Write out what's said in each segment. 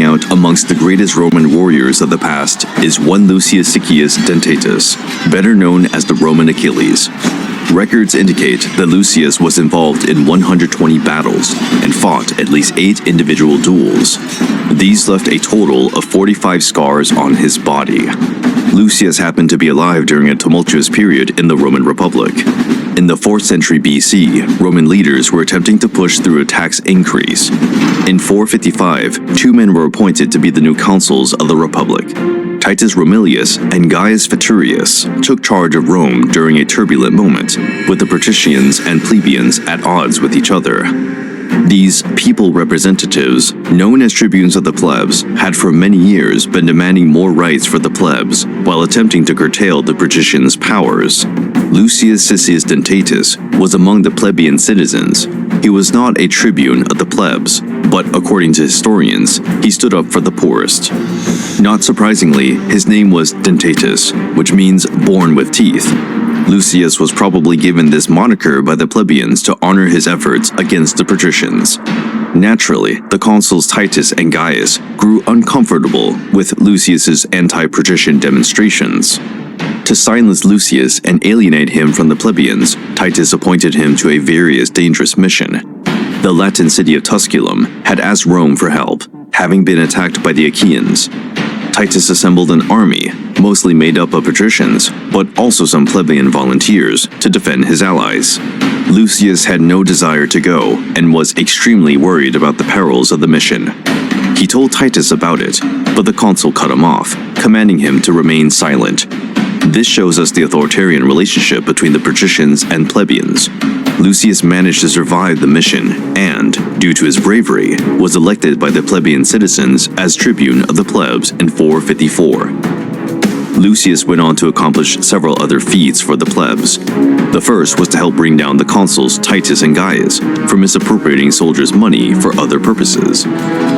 standing out amongst the greatest Roman warriors of the past is one Lucius Siccius Dentatus, better known as the Roman Achilles. Records indicate that Lucius was involved in 120 battles and fought at least 8 individual duels. These left a total of 45 scars on his body. Lucius happened to be alive during a tumultuous period in the Roman Republic. In the 4th century BC, Roman leaders were attempting to push through a tax increase. In 455, 2 men were appointed to be the new consuls of the Republic. Titus Romilius and Gaius Veturius took charge of Rome during a turbulent moment, with the patricians and plebeians at odds with each other. These people representatives, known as tribunes of the plebs, had for many years been demanding more rights for the plebs while attempting to curtail the patricians' powers. Lucius Siccius Dentatus was among the plebeian citizens. He was not a tribune of the plebs, but according to historians, he stood up for the poorest. Not surprisingly, his name was Dentatus, which means born with teeth. Lucius was probably given this moniker by the plebeians to honor his efforts against the patricians. Naturally, the consuls Titus and Gaius grew uncomfortable with Lucius's anti-patrician demonstrations. To silence Lucius and alienate him from the plebeians, Titus appointed him to a very dangerous mission. The Latin city of Tusculum had asked Rome for help, having been attacked by the Achaeans. Titus assembled an army, mostly made up of patricians, but also some plebeian volunteers, to defend his allies. Lucius had no desire to go and was extremely worried about the perils of the mission. He told Titus about it, but the consul cut him off, commanding him to remain silent. This shows us the authoritarian relationship between the patricians and plebeians. Lucius managed to survive the mission and, due to his bravery, was elected by the plebeian citizens as tribune of the plebs in 454. Lucius went on to accomplish several other feats for the plebs. The first was to help bring down the consuls Titus and Gaius for misappropriating soldiers' money for other purposes.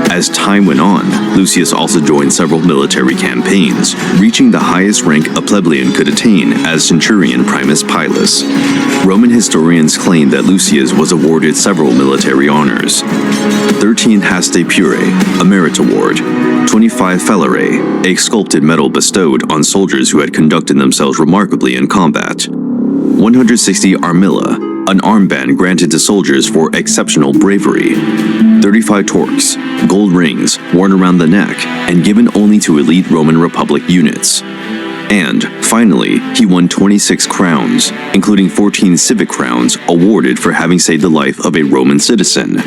As time went on, Lucius also joined several military campaigns, reaching the highest rank a plebeian could attain as centurion primus pilus. Roman historians claim that Lucius was awarded several military honors: 13 Haste Purae, a merit award; 25 Falerae, a sculpted medal bestowed on soldiers who had conducted themselves remarkably in combat; 160 Armilla, an armband granted to soldiers for exceptional bravery; 35 torques, gold rings worn around the neck and given only to elite Roman Republic units. And, finally, he won 26 crowns, including 14 civic crowns awarded for having saved the life of a Roman citizen,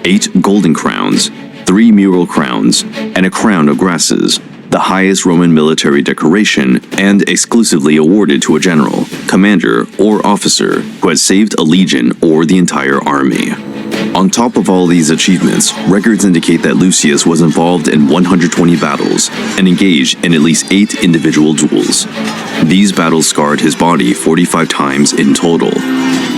8 golden crowns, 3 mural crowns, and a crown of grasses, the highest Roman military decoration and exclusively awarded to a general, commander, or officer who had saved a legion or the entire army. On top of all these achievements, records indicate that Lucius was involved in 120 battles and engaged in at least 8 individual duels. These battles scarred his body 45 times in total.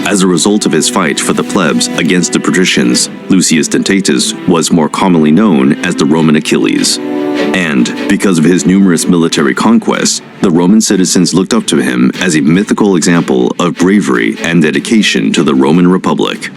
As a result of his fight for the plebs against the patricians, Lucius Dentatus was more commonly known as the Roman Achilles. And, because of his numerous military conquests, the Roman citizens looked up to him as a mythical example of bravery and dedication to the Roman Republic.